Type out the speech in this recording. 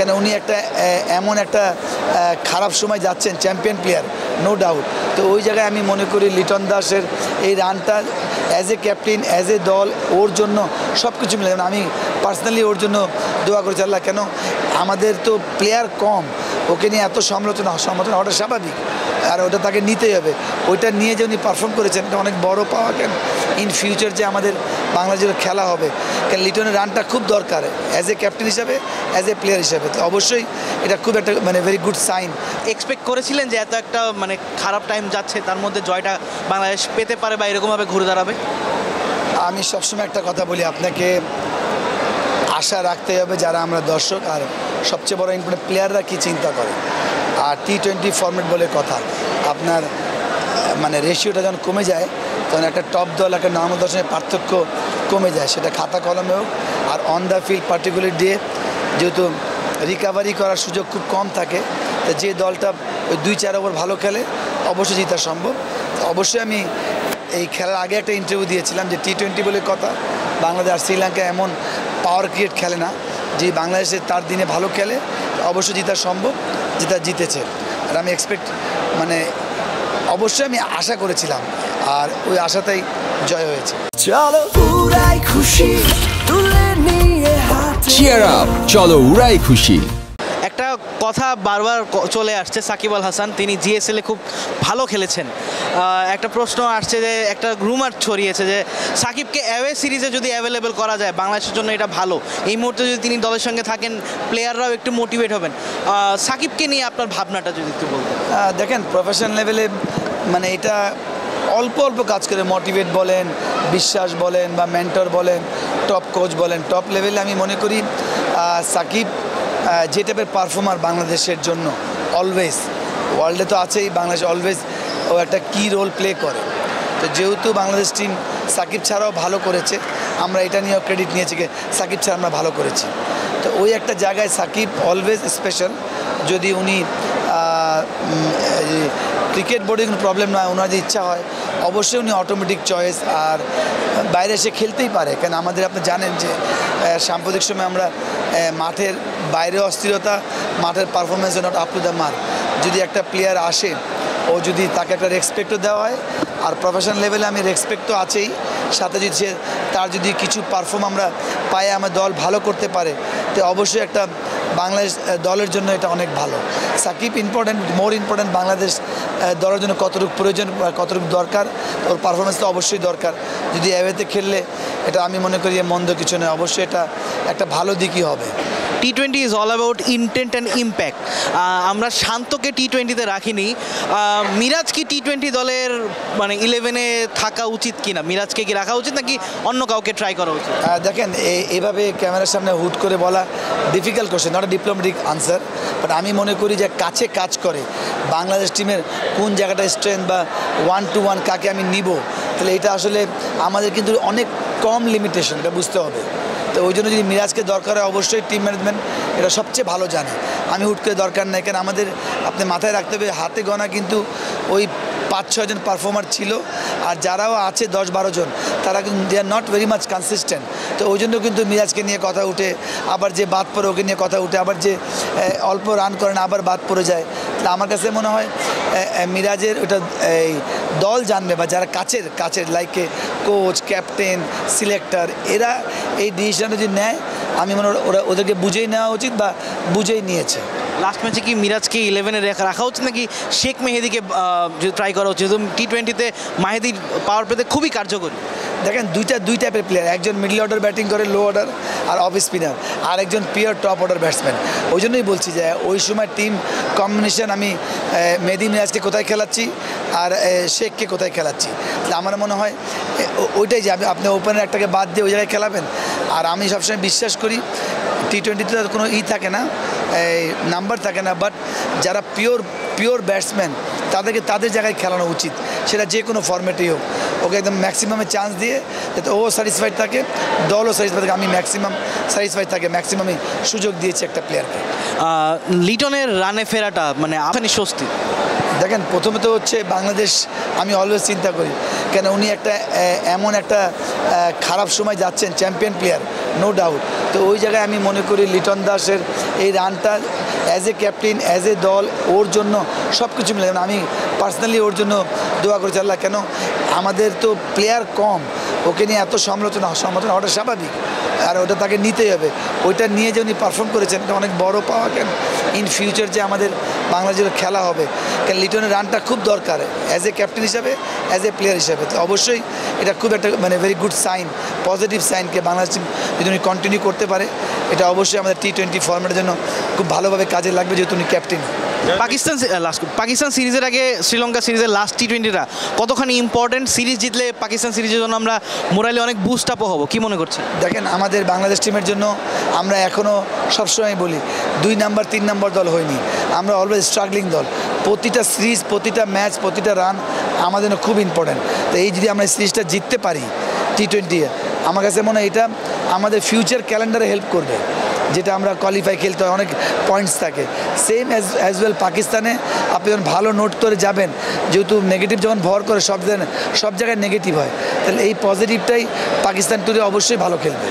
কেন উনি একটা এমন একটা খারাপ সময় যাচ্ছেন, চ্যাম্পিয়ন প্লেয়ার নো ডাউট। তো ওই জায়গায় আমি মনে করি লিটন দাসের এই রানটা as a captain, as a দল, ওর জন্য সব কিছু মিলে আমি পার্সোনালি ওর জন্য দোয়া করেছি আল্লাহ। কেন আমাদের তো প্লেয়ার কম, ওকে নিয়ে এত সমালোচনা হওয়াটা স্বাভাবিক, আর ওটা তাকে নিতেই হবে। ওইটা নিয়ে যে উনি পারফর্ম করেছেন এটা অনেক বড় পাওয়া। কেন ইন ফিউচার যে আমাদের বাংলাদেশের খেলা হবে, কেন লিটনের রানটা খুব দরকার অ্যাজ এ ক্যাপ্টেন হিসাবে, অ্যাজ এ প্লেয়ার হিসাবে। তো অবশ্যই এটা খুব একটা ভেরি গুড সাইন। এক্সপেক্ট করেছিলেন যে এত একটা খারাপ টাইম যাচ্ছে তার মধ্যে জয়টা বাংলাদেশ পেতে পারে বা এরকমভাবে ঘুরে দাঁড়াবে? আমি সবসময় একটা কথা বলি, আপনাকে আশা রাখতে হবে যারা আমরা দর্শক, আর সবচেয়ে বড় ইম্পর্টেন্ট প্লেয়াররা কী চিন্তা করে। আর T20 ফরম্যাট বলে কথা, আপনার রেশিওটা যখন কমে যায় তখন একটা টপ দল একটা নর্মাল দলের সঙ্গে পার্থক্য কমে যায়, সেটা খাতা কলমে হোক আর on the field particular day. যেহেতু রিকাভারি করার সুযোগ খুব কম থাকে, তো যে দলটা ওই 2-4 ওভার ভালো খেলে অবশ্যই জেতা সম্ভব। অবশ্যই আমি এই খেলার আগে একটা ইন্টারভিউ দিয়েছিলাম যে T20 বলে কথা, বাংলাদেশ আর শ্রীলঙ্কা এমন পাওয়ার ক্রিকেট খেলে না, যে বাংলাদেশে তার দিনে ভালো খেলে অবশ্যই জেতা সম্ভব, যেটা জিতেছে। আর আমি অবশ্যই আমি আশা করেছিলাম, আর ওই আশাতেই জয় হয়েছে। চলো উড়াই খুশি তুলে নিয়ে হাতে, চিয়ার আপ, চলো উড়াই খুশি। একটা কথা বারবার চলে আসছে, সাকিব আল হাসান তিনি জিএসএলে খুব ভালো খেলেছেন। একটা প্রশ্ন আসছে যে একটা রুমার ছড়িয়েছে যে সাকিবকে অ্যাওয়ে সিরিজে যদি অ্যাভেলেবেল করা যায় বাংলাদেশের জন্য এটা ভালো। এই মুহূর্তে যদি তিনি দলের সঙ্গে থাকেন প্লেয়াররাও একটু মোটিভেট হবেন। সাকিবকে নিয়ে আপনার ভাবনাটা যদি একটু বলতেন। দেখেন প্রফেশনাল লেভেলে এটা অল্প অল্প কাজ করে, মোটিভেট বলেন, বিশ্বাস বলেন, বা মেন্টর বলেন, টপ কোচ বলেন, টপ লেভেলে আমি মনে করি সাকিব যে টাইপের পারফর্মার বাংলাদেশের জন্য অলওয়েজ, ওয়ার্ল্ডে তো আছেই, বাংলাদেশ অলওয়েজ ও একটা কি রোল প্লে করে। তো যেহেতু বাংলাদেশ টিম সাকিব ছাড়াও ভালো করেছে, আমরা এটা নিয়েও ক্রেডিট নিয়েছি যে সাকিব ছাড়া আমরা ভালো করেছি। তো ওই একটা জায়গায় সাকিব অলওয়েজ স্পেশাল। যদি উনি ক্রিকেট বোর্ডে কোনো প্রবলেম নয়, ওনার যে ইচ্ছা হয় অবশ্যই উনি অটোমেটিক চয়েস, আর বাইরে এসে খেলতেই পারে। কেন আমাদের আপনি জানেন যে সাম্প্রতিক সময় আমরা মাঠের বাইরে অস্থিরতা, মাঠের performance not up to the mark. যদি একটা প্লেয়ার আসে, ও যদি তাকে একটা রেসপেক্টও দেওয়া হয়, আর প্রফেশনাল লেভেলে আমি রেসপেক্ট তো আছেই, সাথে যদি তার যদি কিছু পারফর্ম আমরা পাই, আমার দল ভালো করতে পারে, তো অবশ্যই একটা বাংলাদেশ দলের জন্য এটা অনেক ভালো। Shakib important, more important Bangladesh দলের জন্য কতটুকু প্রয়োজন, কতটুকু দরকার, ওর পারফরমেন্স তো অবশ্যই দরকার। যদি অ্যাওয়েতে খেললে এটা আমি মনে করি মন্দ কিছু নয়, অবশ্যই এটা একটা ভালো দিকই হবে। T20 is all about intent and impact. আমরা শান্তকে T20-তে রাখিনি। মিরাজ কি T20 দলের 11-এ থাকা উচিত কিনা? মিরাজকে কি রাখা উচিত নাকি অন্য কাউকে ট্রাই করা উচিত? দেখেন এইভাবে ক্যামেরার সামনে হুট করে বলা difficult question, not a diplomatic answer. But আমি মনে করি যে কাছে কাজ করে বাংলাদেশ টিমের কোন জায়গাটা স্ট্রেংথ বা 1-to-1 কাকে আমি নিব, তাহলে এটা আসলে আমাদের কিন্তু অনেক কম লিমিটেশন, এটা বুঝতে হবে। তো ওই জন্য যদি মিরাজকে দরকার হয় অবশ্যই টিম ম্যানেজমেন্ট এটা সবচেয়ে ভালো জানে। আমি হুট করে দরকার নেই, কেন আমাদের আপনি মাথায় রাখতে হবে হাতে গোনা কিন্তু ওই 5-6 জন পারফর্মার ছিল, আর যারাও আছে 10-12 জন, তারা কিন্তু they are not very much consistent. তো ওই জন্য কিন্তু মিরাজকে নিয়ে কথা উঠে, আবার যে বাদ পড়ে ওকে নিয়ে কথা উঠে, আবার যে অল্প রান করেন আবার বাদ পড়ে যায়। তাহলে আমার কাছে মনে হয় মিরাজের ওটা এই দল জানবে, বা যারা কাছের লাইকে কোচ, ক্যাপ্টেন, সিলেক্টর, এরা এই ডিসিশনটা যদি নেয়, আমি মনে হয় ওদেরকে বুঝেই নেওয়া উচিত বা বুঝেই নিয়েছে। লাস্ট ম্যাচে কি মিরাজকে 11-এ রাখা উচিত নাকি শেখ মেহেদিকে ট্রাই করা উচিত? T20-তে মাহেদির পাওয়ার প্লেতে খুবই কার্যকরী। দেখেন দুই টাইপের প্লেয়ার, একজন মিডল অর্ডার ব্যাটিং করে, লো অর্ডার আর অফ স্পিনার, আর একজন পিওর টপ অর্ডার ব্যাটসম্যান। ওই জন্যই বলছি যে ওই সময় টিম কম্বিনেশন আমি মেহেদি মিরাজকে কোথায় খেলাচ্ছি আর শেখকে কোথায় খেলাচ্ছি, তাহলে আমার মনে হয় ওইটাই যে আপনি ওপেনার একটাকে বাদ দিয়ে ওই জায়গায় খেলাবেন। আর আমি সবসময় বিশ্বাস করি T20-তে কোনো থাকে না, নাম্বার থাকে না, বাট যারা পিওর ব্যাটসম্যান তাদেরকে তাদের জায়গায় খেলানো উচিত, সেটা যে কোনো ফরম্যাটেই হোক। ওকে একদম ম্যাক্সিমামে চান্স দিয়ে যাতে ও স্যাটিসফাইড থাকে, দলও স্যাটিসফাইড থাকে, আমি ম্যাক্সিমাম স্যাটিসফাইড থাকে, ম্যাক্সিমামই সুযোগ দিয়েছি একটা প্লেয়ারকে। লিটনের রানে ফেরাটা আপনি স্বস্তি? দেখেন প্রথমে তো হচ্ছে বাংলাদেশ, আমি অলওয়েজ চিন্তা করি, কেন উনি একটা এমন একটা খারাপ সময় যাচ্ছেন, চ্যাম্পিয়ন প্লেয়ার নো ডাউট। তো ওই জায়গায় আমি মনে করি লিটন দাসের এই রানটা as a captain, as a দল, ওর জন্য সব কিছু মিলে, আমি পার্সোনালি ওর জন্য দোয়া করেছি আল্লাহ। কেন আমাদের তো প্লেয়ার কম, ওকে নিয়ে এত সমালোচনা হওয়াটা স্বাভাবিক, আর ওটা তাকে নিতেই হবে। ওইটা নিয়ে যে উনি পারফর্ম করেছেন এটা অনেক বড় পাওয়া। কেন ইন ফিউচার যে আমাদের বাংলাদেশের খেলা হবে, কেন লিটনের রানটা খুব দরকার অ্যাজ এ ক্যাপ্টেন হিসাবে, অ্যাজ এ প্লেয়ার হিসাবে। তো অবশ্যই এটা খুব একটা মানে ভেরি গুড সাইন, পজিটিভ সাইনকে বাংলাদেশ টিম যদি উনি কন্টিনিউ করতে পারে, এটা অবশ্যই আমাদের T20 ফরম্যাটের জন্য খুব ভালোভাবে কাজে লাগবে, যেহেতু উনি ক্যাপ্টেন। পাকিস্তান সিরিজের আগে শ্রীলঙ্কা সিরিজের লাস্ট T20টা কতখানি ইম্পর্টেন্ট? সিরিজ জিতলে পাকিস্তান সিরিজের জন্য আমরা মোরালি অনেক বুস্ট আপ হবো, কি মনে করছেন? দেখেন আমাদের বাংলাদেশ টিমের জন্য আমরা এখনও সবসময় বলি 2 নাম্বার 3 নাম্বার দল হয়নি, আমরা অলওয়েজ স্ট্রাগলিং দল। প্রতিটা সিরিজ, প্রতিটা ম্যাচ, প্রতিটা রান আমাদের জন্য খুব ইম্পর্টেন্ট। তো এই যদি আমরা সিরিজটা জিততে পারি T20, আমার কাছে মনে হয় এটা আমাদের ফিউচার ক্যালেন্ডারে হেল্প করবে, যেটা আমরা কোয়ালিফাই খেলতে হয়, অনেক পয়েন্টস থাকে। সেম অ্যাজ ওয়েল পাকিস্তানে আপনি যখন ভালো নোট করে যাবেন, যেহেতু নেগেটিভ যখন ভর করে সব জায়গায় নেগেটিভ হয়, তাহলে এই পজিটিভটাই পাকিস্তান টুরে অবশ্যই ভালো খেলবে।